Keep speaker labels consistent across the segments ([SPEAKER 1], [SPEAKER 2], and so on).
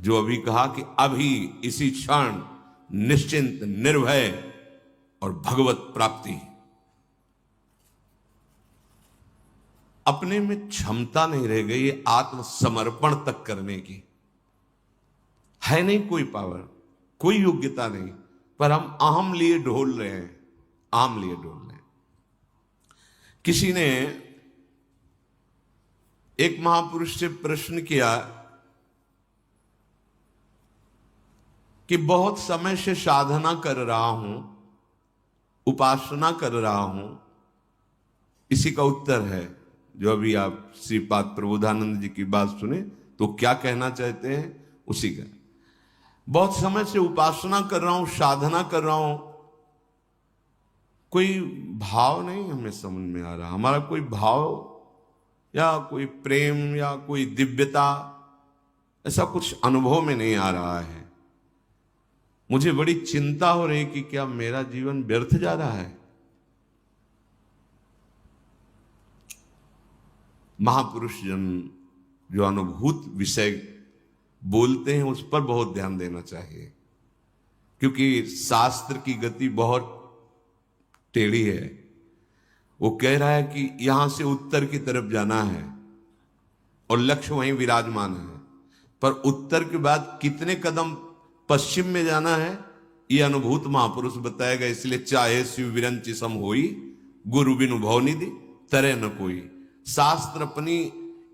[SPEAKER 1] जो अभी कहा कि अभी इसी क्षण निश्चिंत निर्भय और भगवत प्राप्ति। अपने में क्षमता नहीं रह गई आत्मसमर्पण तक करने की, है नहीं कोई पावर, कोई योग्यता नहीं, पर हम अहम लिए ढोल रहे हैं, आम लिए ढोल रहे हैं। किसी ने एक महापुरुष से प्रश्न किया कि बहुत समय से साधना कर रहा हूं, उपासना कर रहा हूं, इसी का उत्तर है जो अभी आप श्रीपाद प्रबोधानंद जी की बात सुने तो क्या कहना चाहते हैं उसी का। बहुत समय से उपासना कर रहा हूं, साधना कर रहा हूं, कोई भाव नहीं हमें समझ में आ रहा, हमारा कोई भाव या कोई प्रेम या कोई दिव्यता ऐसा कुछ अनुभव में नहीं आ रहा है। मुझे बड़ी चिंता हो रही कि क्या मेरा जीवन व्यर्थ जा रहा है। महापुरुष जन जो अनुभूत विषय बोलते हैं उस पर बहुत ध्यान देना चाहिए, क्योंकि शास्त्र की गति बहुत टेढ़ी है। वो कह रहा है कि यहां से उत्तर की तरफ जाना है और लक्ष्य वहीं विराजमान है, पर उत्तर के बाद कितने कदम पश्चिम में जाना है ये अनुभूत महापुरुष बताएगा। इसलिए चाहे शिव विरंचि सम होई, गुरु बिनु भवनिधि तरे न कोई। शास्त्र अपनी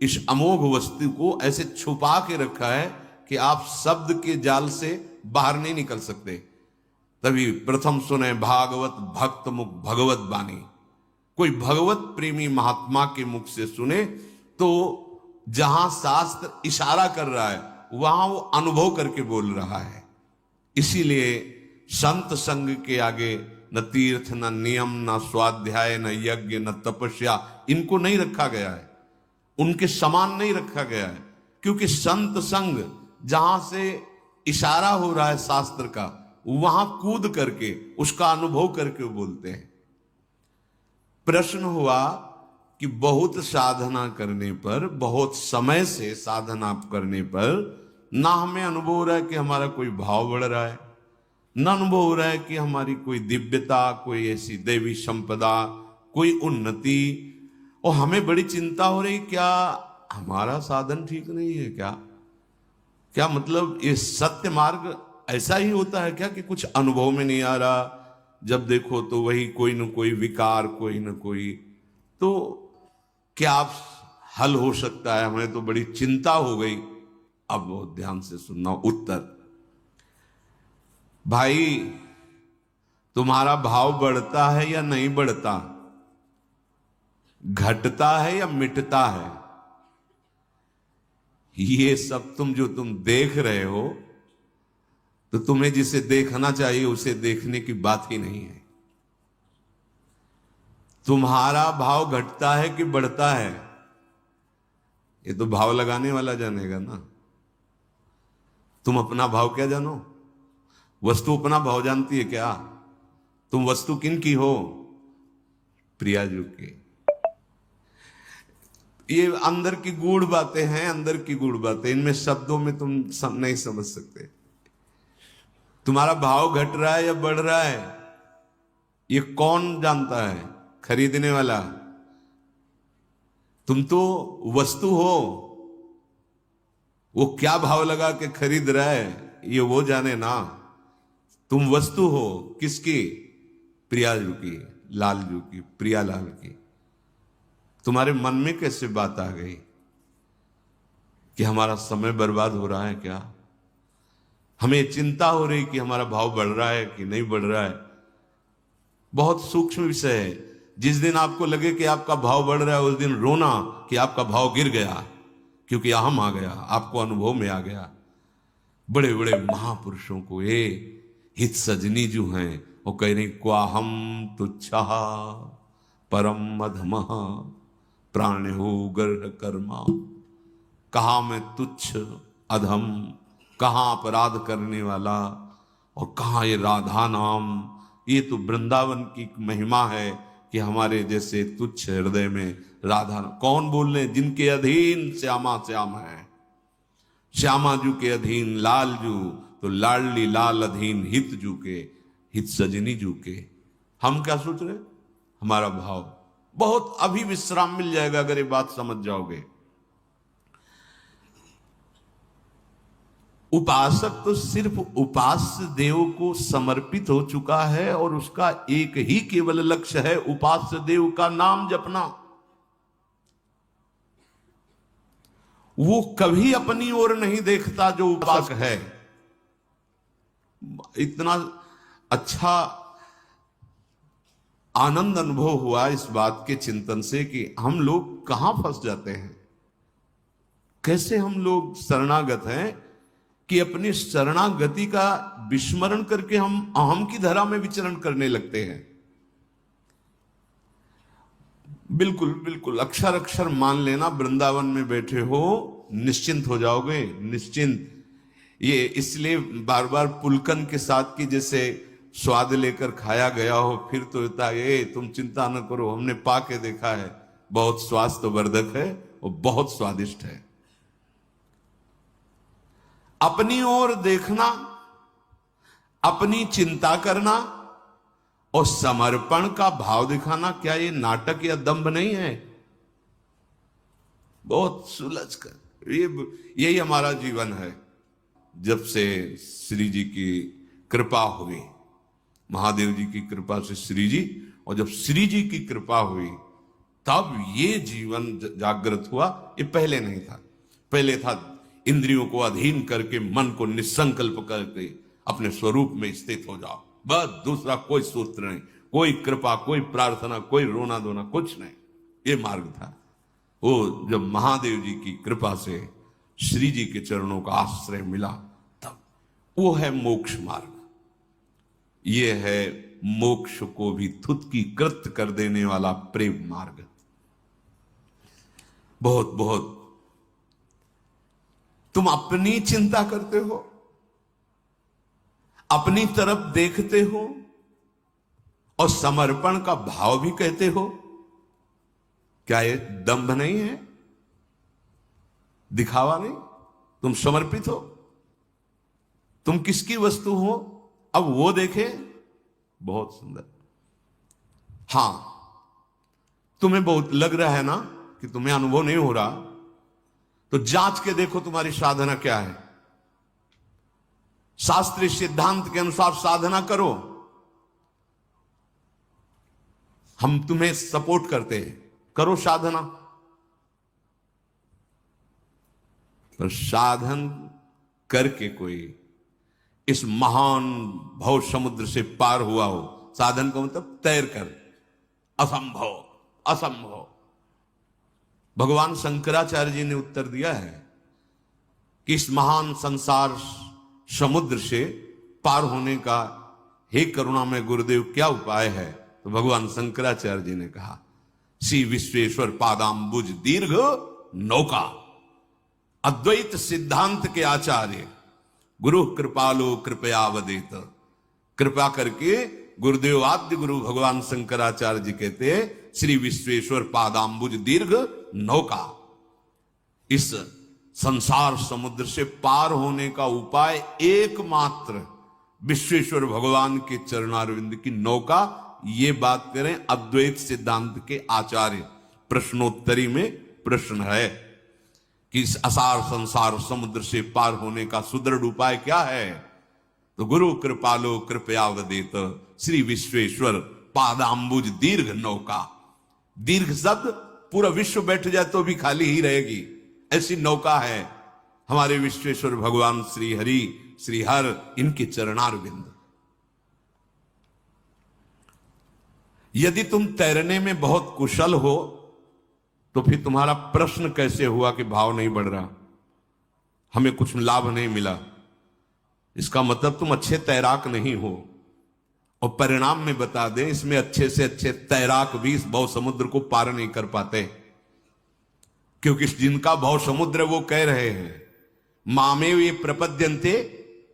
[SPEAKER 1] इस अमोघ वस्तु को ऐसे छुपा के रखा है कि आप शब्द के जाल से बाहर नहीं निकल सकते। तभी प्रथम सुने भागवत भक्त मुख भगवत बानी। कोई भगवत प्रेमी महात्मा के मुख से सुने तो जहां शास्त्र इशारा कर रहा है वहां वो अनुभव करके बोल रहा है। इसीलिए संत संग के आगे न तीर्थ, न नियम, न स्वाध्याय, न यज्ञ, न तपस्या, इनको नहीं रखा गया है, उनके समान नहीं रखा गया है। क्योंकि संत संग जहां से इशारा हो रहा है शास्त्र का, वहां कूद करके उसका अनुभव करके बोलते हैं। प्रश्न हुआ कि बहुत साधना करने पर, बहुत समय से साधना करने पर ना हमें अनुभव हो रहा है कि हमारा कोई भाव बढ़ रहा है, ना अनुभव हो रहा है कि हमारी कोई दिव्यता, कोई ऐसी देवी संपदा, कोई उन्नति, और हमें बड़ी चिंता हो रही क्या हमारा साधन ठीक नहीं है क्या? क्या मतलब ये सत्य मार्ग ऐसा ही होता है क्या कि कुछ अनुभव में नहीं आ रहा, जब देखो तो वही कोई न कोई विकार, कोई न कोई। तो क्या आप हल हो सकता है? हमें तो बड़ी चिंता हो गई। अब बहुत ध्यान से सुनना उत्तर। भाई, तुम्हारा भाव बढ़ता है या नहीं बढ़ता, घटता है या मिटता है, ये सब जो तुम देख रहे हो, तो तुम्हें जिसे देखना चाहिए उसे देखने की बात ही नहीं है। तुम्हारा भाव घटता है कि बढ़ता है, ये तो भाव लगाने वाला जानेगा ना। तुम अपना भाव क्या जानो? वस्तु अपना भाव जानती है क्या? तुम वस्तु किन की हो? प्रियाजू की। ये अंदर की गूढ़ बातें हैं, अंदर की गूढ़ बातें, इनमें शब्दों में तुम नहीं समझ सकते। तुम्हारा भाव घट रहा है या बढ़ रहा है, ये कौन जानता है? खरीदने वाला। तुम तो वस्तु हो, वो क्या भाव लगा के खरीद रहा है ये वो जाने ना। तुम वस्तु हो किसकी? प्रियाजू की, लालजू की, प्रियालाल की। तुम्हारे मन में कैसे बात आ गई कि हमारा समय बर्बाद हो रहा है क्या? हमें चिंता हो रही कि हमारा भाव बढ़ रहा है कि नहीं बढ़ रहा है। बहुत सूक्ष्म विषय है। जिस दिन आपको लगे कि आपका भाव बढ़ रहा है, उस दिन रोना कि आपका भाव गिर गया, क्योंकि अहम आ गया, आपको अनुभव में आ गया। बड़े बड़े महापुरुषों को ये हित सजनी जो हैं वो कह रही, क्वाहम तुच्छा परम अधमः प्राण हो गर्ह कर्मा। कहा मैं तुच्छ, अधम, कहां अपराध करने वाला, और कहां ये राधा नाम। ये तो वृंदावन की महिमा है कि हमारे जैसे तुच्छ हृदय में राधा। कौन बोल रहे? जिनके अधीन श्यामा श्याम है। श्यामा जू के अधीन लाल जू, तो लाडली लाल अधीन हित जू के, हित सजनी जू के। हम क्या सोच रहे? हमारा भाव बहुत अभी विश्राम मिल जाएगा अगर ये बात समझ जाओगे। उपासक तो सिर्फ उपास्य देव को समर्पित हो चुका है और उसका एक ही केवल लक्ष्य है उपास्य देव का नाम जपना। वो कभी अपनी ओर नहीं देखता जो उपासक है। इतना अच्छा आनंद अनुभव हुआ इस बात के चिंतन से कि हम लोग कहां फंस जाते हैं, कैसे हम लोग शरणागत हैं कि अपनी शरणागति का विस्मरण करके हम अहम की धरा में विचरण करने लगते हैं। बिल्कुल बिल्कुल अक्षर अक्षर मान लेना, वृंदावन में बैठे हो निश्चिंत हो जाओगे, निश्चिंत। ये इसलिए बार बार पुलकन के साथ की जैसे स्वाद लेकर खाया गया हो, फिर तो होता है तुम चिंता न करो, हमने पा के देखा है, बहुत स्वास्थ्यवर्धक है और बहुत स्वादिष्ट है। अपनी ओर देखना, अपनी चिंता करना और समर्पण का भाव दिखाना, क्या ये नाटक या दंभ नहीं है? बहुत सुलझ कर यही हमारा जीवन है। जब से श्री जी की कृपा हुई, महादेव जी की कृपा से श्री जी, और जब श्री जी की कृपा हुई तब ये जीवन जागृत हुआ। ये पहले नहीं था। पहले था इंद्रियों को अधीन करके मन को निसंकल्प करके अपने स्वरूप में स्थित हो जाओ, बस दूसरा कोई सूत्र नहीं, कोई कृपा, कोई प्रार्थना, कोई रोना धोना, कुछ नहीं। ये मार्ग था। वो जब महादेव जी की कृपा से श्री जी के चरणों का आश्रय मिला तब वो है मोक्ष मार्ग। ये है मोक्ष को भी थुतकी कृत कर देने वाला प्रेम मार्ग। बहुत बहुत तुम अपनी चिंता करते हो, अपनी तरफ देखते हो और समर्पण का भाव भी कहते हो। क्या ये दंभ नहीं है, दिखावा नहीं? तुम समर्पित हो, तुम किसकी वस्तु हो, अब वो देखे। बहुत सुंदर। हां, तुम्हें बहुत लग रहा है ना कि तुम्हें अनुभव नहीं हो रहा, तो जांच के देखो तुम्हारी साधना क्या है। शास्त्रीय सिद्धांत के अनुसार साधना करो, हम तुम्हें सपोर्ट करते हैं, करो साधना। पर साधन करके कोई इस महान भव समुद्र से पार हुआ हो, साधन का मतलब तैर कर, असंभव असंभव। भगवान शंकराचार्य जी ने उत्तर दिया है कि इस महान संसार समुद्र से पार होने का हे करुणामय गुरुदेव क्या उपाय है? तो भगवान शंकराचार्य जी ने कहा, श्री विश्वेश्वर पादाम्बुज दीर्घ नौका। अद्वैत सिद्धांत के आचार्य गुरु कृपालो कृपया वदेत। कृपा करके गुरुदेव आद्य गुरु भगवान शंकराचार्य जी कहते हैं, श्री विश्वेश्वर पादाम्बुज दीर्घ नौका। इस संसार समुद्र से पार होने का उपाय एकमात्र विश्वेश्वर भगवान के चरणारविंद की नौका। ये बात करें अद्वैत सिद्धांत के आचार्य। प्रश्नोत्तरी में प्रश्न है कि इस असार संसार समुद्र से पार होने का सुदृढ़ उपाय क्या है? तो गुरु कृपालो कृपया वदेत, श्री विश्वेश्वर पादाम्बुज दीर्घ नौका। दीर्घ शब्द पूरा विश्व बैठ जाए तो भी खाली ही रहेगी, ऐसी नौका है हमारे विश्वेश्वर भगवान श्री हरि श्री हर, इनके चरणारविंद। यदि तुम तैरने में बहुत कुशल हो तो फिर तुम्हारा प्रश्न कैसे हुआ कि भाव नहीं बढ़ रहा, हमें कुछ लाभ नहीं मिला? इसका मतलब तुम अच्छे तैराक नहीं हो। और परिणाम में बता दें, इसमें अच्छे से अच्छे तैराक भी इस भव समुद्र को पार नहीं कर पाते, क्योंकि जिनका भव समुद्र वो कह रहे हैं, मामे वे प्रपद्यन्ते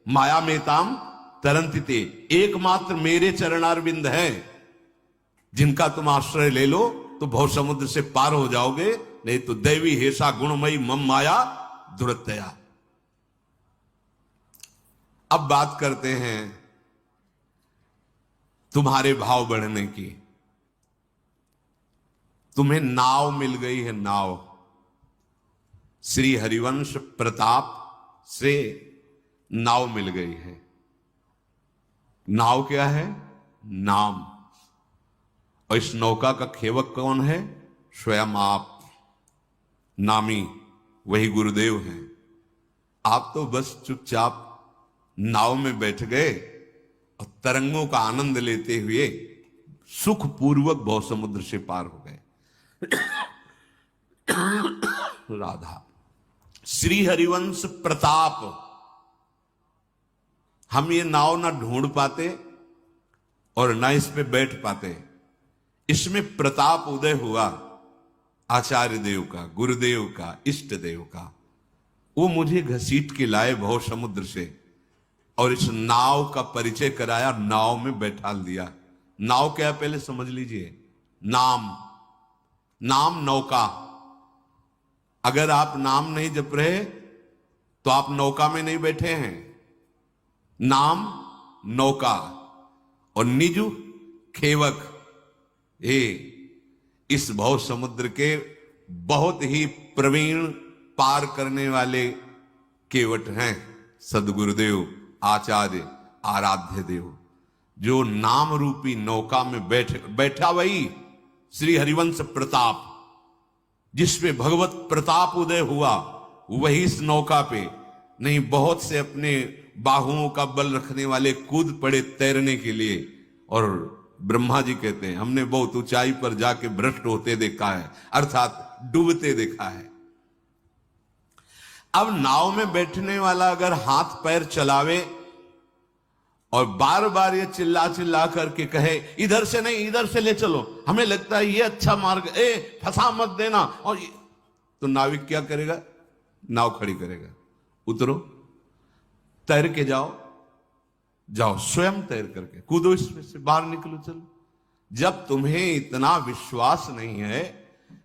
[SPEAKER 1] माया में ताम तरंतिते। एकमात्र मेरे चरणारविंद है जिनका तुम आश्रय ले लो तो भव समुद्र से पार हो जाओगे, नहीं तो दैवी हेसा गुणमयी मम माया दुरत्या। अब बात करते हैं तुम्हारे भाव बढ़ने की। तुम्हें नाव मिल गई है, नाव। श्री हरिवंश प्रताप से नाव मिल गई है। नाव क्या है? नाम। और इस नौका का खेवक कौन है? स्वयं आप, नामी, वही गुरुदेव हैं। आप तो बस चुपचाप नाव में बैठ गए और तरंगों का आनंद लेते हुए सुखपूर्वक भव समुद्र से पार हो गए। राधा, श्री हरिवंश प्रताप। हम ये नाव ना ढूंढ पाते और ना इस पे बैठ पाते। इसमें प्रताप उदय हुआ आचार्य देव का, गुरुदेव का, इष्ट देव का। वो मुझे घसीट के लाए भव समुद्र से और इस नाव का परिचय कराया, नाव में बैठा दिया। नाव क्या, पहले समझ लीजिए। नाम, नाम नौका। अगर आप नाम नहीं जप रहे तो आप नौका में नहीं बैठे हैं। नाम नौका और निजु खेवक। ये इस भव समुद्र के बहुत ही प्रवीण पार करने वाले केवट हैं सदगुरुदेव, आचार्य, आराध्य देव। जो नाम रूपी नौका में बैठा वही श्री हरिवंश प्रताप, जिसपे भगवत प्रताप उदय हुआ, वही इस नौका पे। नहीं, बहुत से अपने बाहुओं का बल रखने वाले कूद पड़े तैरने के लिए, और ब्रह्मा जी कहते हैं हमने बहुत ऊंचाई पर जाके भ्रष्ट होते देखा है, अर्थात डूबते देखा है। अब नाव में बैठने वाला अगर हाथ पैर चलावे और बार बार ये चिल्ला चिल्ला करके कहे इधर से नहीं इधर से ले चलो, हमें लगता है ये अच्छा मार्ग, फंसा मत देना, और तो नाविक क्या करेगा? नाव खड़ी करेगा। उतरो, तैर के जाओ, जाओ स्वयं तैर करके कूदो इसमें से, बाहर निकलो, चलो। जब तुम्हें इतना विश्वास नहीं है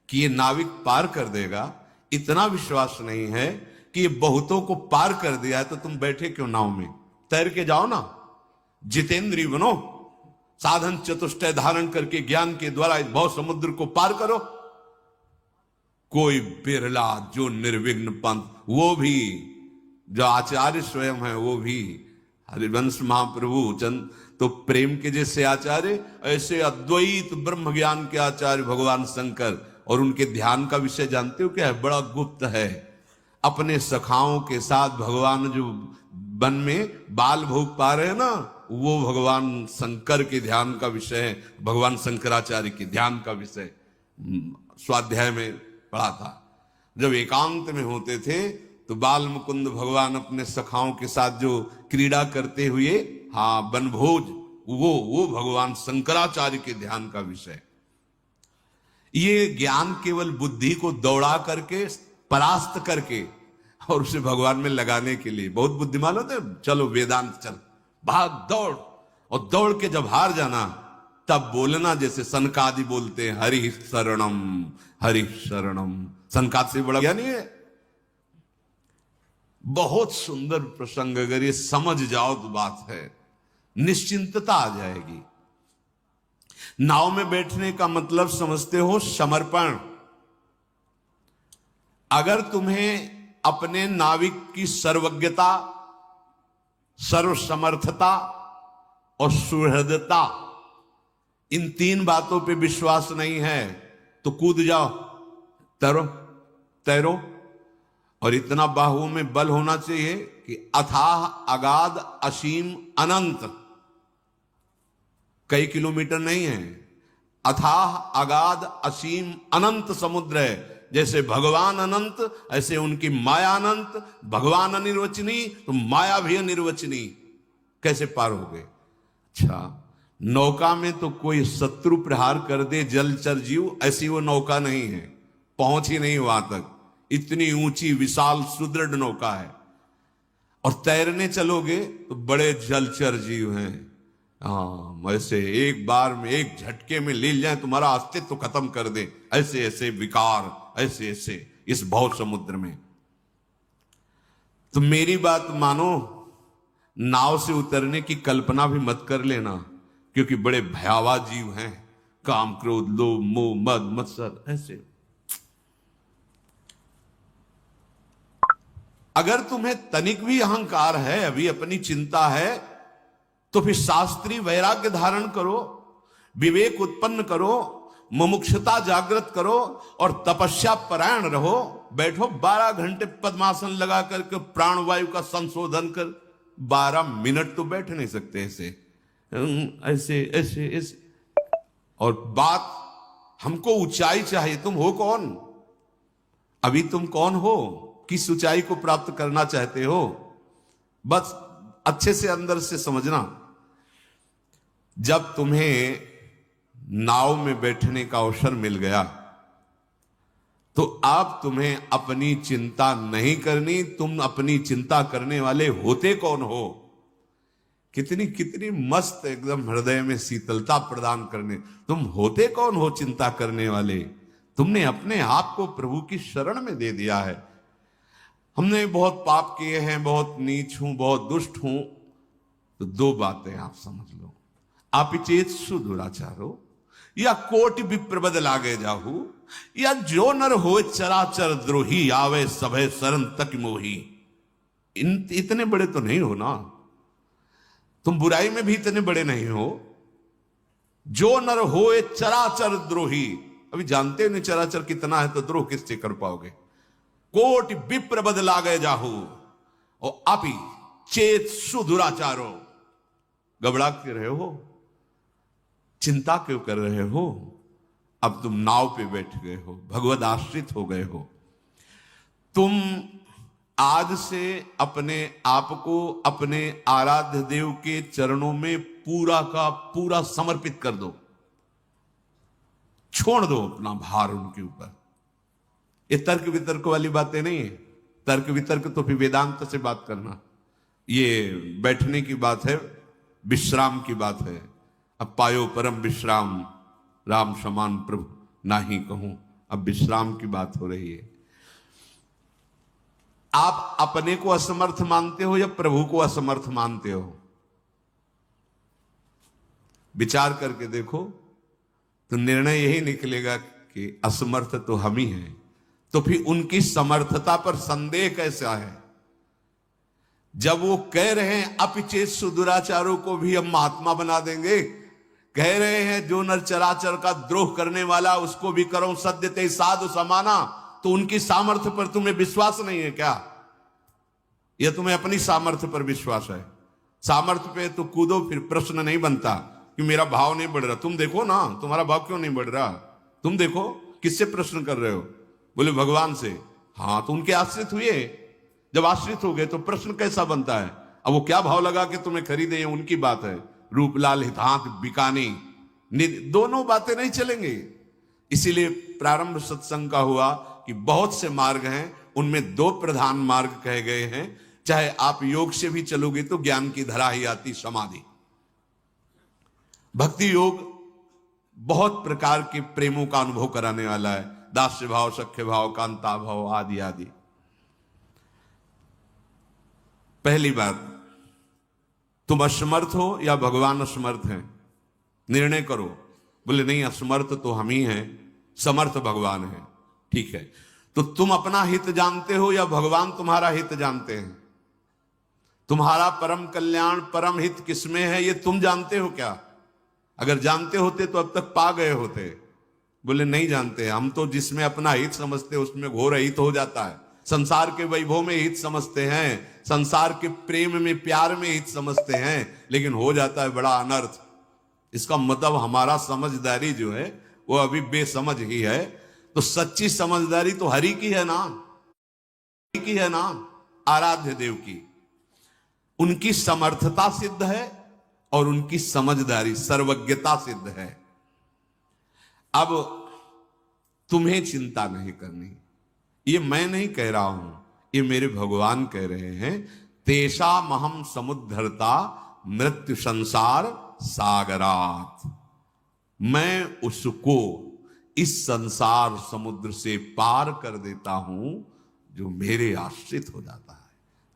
[SPEAKER 1] कि ये नाविक पार कर देगा, इतना विश्वास नहीं है कि ये बहुतों को पार कर दिया है, तो तुम बैठे क्यों नाव में? तैर के जाओ ना, जितेंद्रीय बनो, साधन चतुष्टय धारण करके ज्ञान के द्वारा इस भव समुद्र को पार करो। कोई बिरला जो निर्विघ्न पंथ, वो भी जो आचार्य स्वयं है, वो भी हरिवंश महाप्रभु चंद तो प्रेम के जैसे आचार्य, ऐसे अद्वैत ब्रह्म ज्ञान के आचार्य भगवान शंकर। और उनके ध्यान का विषय जानते हो क्या है? बड़ा गुप्त है। अपने सखाओं के साथ भगवान जो वन में बाल भोग पा रहे हैं ना, वो भगवान शंकर के ध्यान का विषय है, भगवान शंकराचार्य के ध्यान का विषय। स्वाध्याय में पढ़ा था। जब एकांत में होते थे तो बाल मुकुंद भगवान अपने सखाओं के साथ जो क्रीड़ा करते हुए, हाँ, वनभोज, वो भगवान शंकराचार्य के ध्यान का विषय। ये ज्ञान केवल बुद्धि को दौड़ा करके, परास्त करके और उसे भगवान में लगाने के लिए। बहुत बुद्धिमान होते, चलो वेदांत चल, भाग दौड़, और दौड़ के जब हार जाना तब बोलना जैसे सनकादि बोलते हैं, हरि शरणम हरि शरणम। सनकाद से बड़ा ज्ञानी है। बहुत सुंदर प्रसंग, अगर ये समझ जाओ तो बात है, निश्चिंतता आ जाएगी। नाव में बैठने का मतलब समझते हो? समर्पण। अगर तुम्हें अपने नाविक की सर्वज्ञता, सर्वसमर्थता और सुहृदता, इन तीन बातों पे विश्वास नहीं है तो कूद जाओ, तैरो तैरो। और इतना बाहुओं में बल होना चाहिए कि अथाह अगाध असीम अनंत, कई किलोमीटर नहीं है, अथाह अगाध असीम अनंत समुद्र है। जैसे भगवान अनंत, ऐसे उनकी माया अनंत। भगवान अनिर्वचनीय तो माया भी अनिर्वचनीय। कैसे पार हो गए? अच्छा, नौका में तो कोई शत्रु प्रहार कर दे जलचर जीव, ऐसी वो नौका नहीं है, पहुंच ही नहीं वहां तक। इतनी ऊंची विशाल सुदृढ़ नौका है। और तैरने चलोगे तो बड़े जलचर जीव हैं, हाँ, ऐसे एक बार में, एक झटके में ले जाए, तुम्हारा अस्तित्व खत्म कर दे, ऐसे ऐसे विकार, ऐसे ऐसे इस भव समुद्र में। तो मेरी बात मानो, नाव से उतरने की कल्पना भी मत कर लेना, क्योंकि बड़े भयावह जीव हैं, काम क्रोध लोभ मोह मद मत्सर ऐसे। अगर तुम्हें तनिक भी अहंकार है, अभी अपनी चिंता है, तो फिर शास्त्रीय वैराग्य धारण करो, विवेक उत्पन्न करो, मुमुक्षुता जागृत करो और तपस्या परायण रहो। बैठो 12 घंटे पद्मासन लगा करके प्राणवायु का संशोधन कर। 12 मिनट तो बैठ नहीं सकते ऐसे ऐसे ऐसे ऐसे। और बात हमको ऊंचाई चाहिए। तुम हो कौन? अभी तुम कौन हो? किस ऊंचाई को प्राप्त करना चाहते हो? बस अच्छे से अंदर से समझना। जब तुम्हें नाव में बैठने का अवसर मिल गया तो अब तुम्हें अपनी चिंता नहीं करनी। तुम अपनी चिंता करने वाले होते कौन हो? कितनी कितनी मस्त एकदम हृदय में शीतलता प्रदान करने। तुम होते कौन हो चिंता करने वाले? तुमने अपने आप को प्रभु की शरण में दे दिया है। हमने बहुत पाप किए हैं, बहुत नीच हूं, बहुत दुष्ट हूं। तो 2 बातें आप समझ लो। आपिचेत सुदुराचारो या कोटि विप्रबद लागे जाहू, या जो नर हो चराचर द्रोही आवे सभे शरण तक मोही। इतने बड़े तो नहीं हो ना, तुम बुराई में भी इतने बड़े नहीं हो। जो नर होए चराचर द्रोही, अभी जानते नहीं चराचर कितना है तो द्रोह किससे कर पाओगे। कोटि विप्र बदला गए जाहू और अपी चेत सुदुराचारो। घबरा क्यों रहे हो? चिंता क्यों कर रहे हो? अब तुम नाव पे बैठ गए हो, भगवद आश्रित हो गए हो। तुम आज से अपने आप को अपने आराध्य देव के चरणों में पूरा का पूरा समर्पित कर दो। छोड़ दो अपना भार उनके ऊपर। ये तर्क वितर्क वाली बातें नहीं है। तर्क वितर्क तो फिर वेदांत से बात करना। ये बैठने की बात है, विश्राम की बात है। अब पायो परम विश्राम, राम समान प्रभु नाही कहूं। अब विश्राम की बात हो रही है। आप अपने को असमर्थ मानते हो या प्रभु को असमर्थ मानते हो? विचार करके देखो तो निर्णय यही निकलेगा कि असमर्थ तो हम ही हैं। तो फिर उनकी समर्थता पर संदेह कैसा है? जब वो कह रहे हैं अपिचेत सुदुराचारों को भी हम महात्मा बना देंगे, कह रहे हैं जो नर चराचर का द्रोह करने वाला उसको भी करो सद्यते साधु समाना, तो उनकी सामर्थ्य पर तुम्हें विश्वास नहीं है क्या? यह तुम्हें अपनी सामर्थ्य पर विश्वास है? सामर्थ्य पे तो कूदो, फिर प्रश्न नहीं बनता कि मेरा भाव नहीं बढ़ रहा। तुम देखो ना, तुम्हारा भाव क्यों नहीं बढ़ रहा? तुम देखो किससे प्रश्न कर रहे हो? बोले भगवान से। हाँ, तो उनके आश्रित हुए। जब आश्रित हो गए तो प्रश्न कैसा बनता है? अब वो क्या भाव लगा के तुम्हें खरीदे, ये उनकी बात है। रूपलाल हितांत बिकानी, दोनों बातें नहीं चलेंगे। इसीलिए प्रारंभ सत्संग का हुआ कि बहुत से मार्ग हैं, उनमें 2 प्रधान मार्ग कहे गए हैं। चाहे आप योग से भी चलोगे तो ज्ञान की धरा ही आती समाधि। भक्ति योग बहुत प्रकार के प्रेमों का अनुभव कराने वाला है। दास्य भाव, सख्य भाव, कांता भाव आदि आदि। पहली बात, तुम असमर्थ हो या भगवान असमर्थ हैं? निर्णय करो। बोले नहीं, असमर्थ तो हम ही हैं, समर्थ भगवान है। ठीक है, तो तुम अपना हित जानते हो या भगवान तुम्हारा हित जानते हैं? तुम्हारा परम कल्याण, परम हित किसमें है ये तुम जानते हो क्या? अगर जानते होते तो अब तक पा गए होते। बोले नहीं जानते, हम तो जिसमें अपना हित समझते हैं उसमें घोर हित हो जाता है। संसार के वैभव में हित समझते हैं, संसार के प्रेम में प्यार में हित समझते हैं, लेकिन हो जाता है बड़ा अनर्थ। इसका मतलब हमारा समझदारी जो है वो अभी बेसमझ ही है। तो सच्ची समझदारी तो हरि की है ना, हरि की है ना, आराध्य देव की। उनकी समर्थता सिद्ध है और उनकी समझदारी, सर्वज्ञता सिद्ध है। अब तुम्हें चिंता नहीं करनी। ये मैं नहीं कह रहा हूं, ये मेरे भगवान कह रहे हैं। तेषा महम समुद्धरता मृत्यु संसार सागरात। मैं उसको इस संसार समुद्र से पार कर देता हूं जो मेरे आश्रित हो जाता है।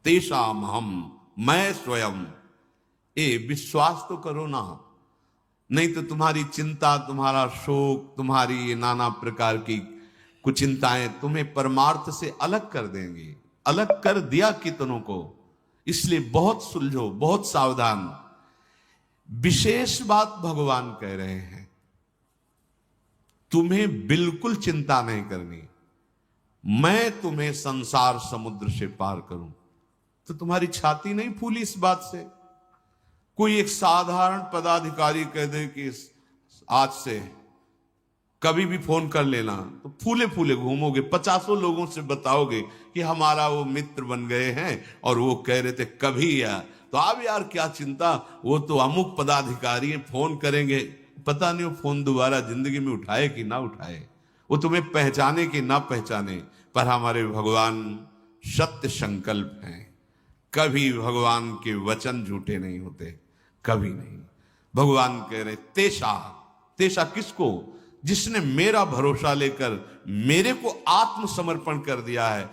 [SPEAKER 1] तेषा महम मैं स्वयं। विश्वास तो करो ना, नहीं तो तुम्हारी चिंता, तुम्हारा शोक, तुम्हारी ये नाना प्रकार की कुचिंताएं तुम्हें परमार्थ से अलग कर देंगी। अलग कर दिया कितनों को, इसलिए बहुत सुलझो, बहुत सावधान। विशेष बात भगवान कह रहे हैं, तुम्हें बिल्कुल चिंता नहीं करनी, मैं तुम्हें संसार समुद्र से पार करूं। तो तुम्हारी छाती नहीं फूली इस बात से? कोई एक साधारण पदाधिकारी कह दे कि आज से कभी भी फोन कर लेना, तो फूले फूले घूमोगे, 50 लोगों से बताओगे कि हमारा वो मित्र बन गए हैं और वो कह रहे थे कभी यार, तो अब यार क्या चिंता, वो तो अमुक पदाधिकारी हैं, फोन करेंगे। पता नहीं वो फोन दोबारा जिंदगी में उठाए कि ना उठाए, वो तुम्हें पहचाने कि ना पहचाने, पर हमारे भगवान सत्य संकल्प हैं। कभी भगवान के वचन झूठे नहीं होते, कभी नहीं। भगवान कह रहे तेषा, तेषा किसको? जिसने मेरा भरोसा लेकर मेरे को आत्मसमर्पण कर दिया है।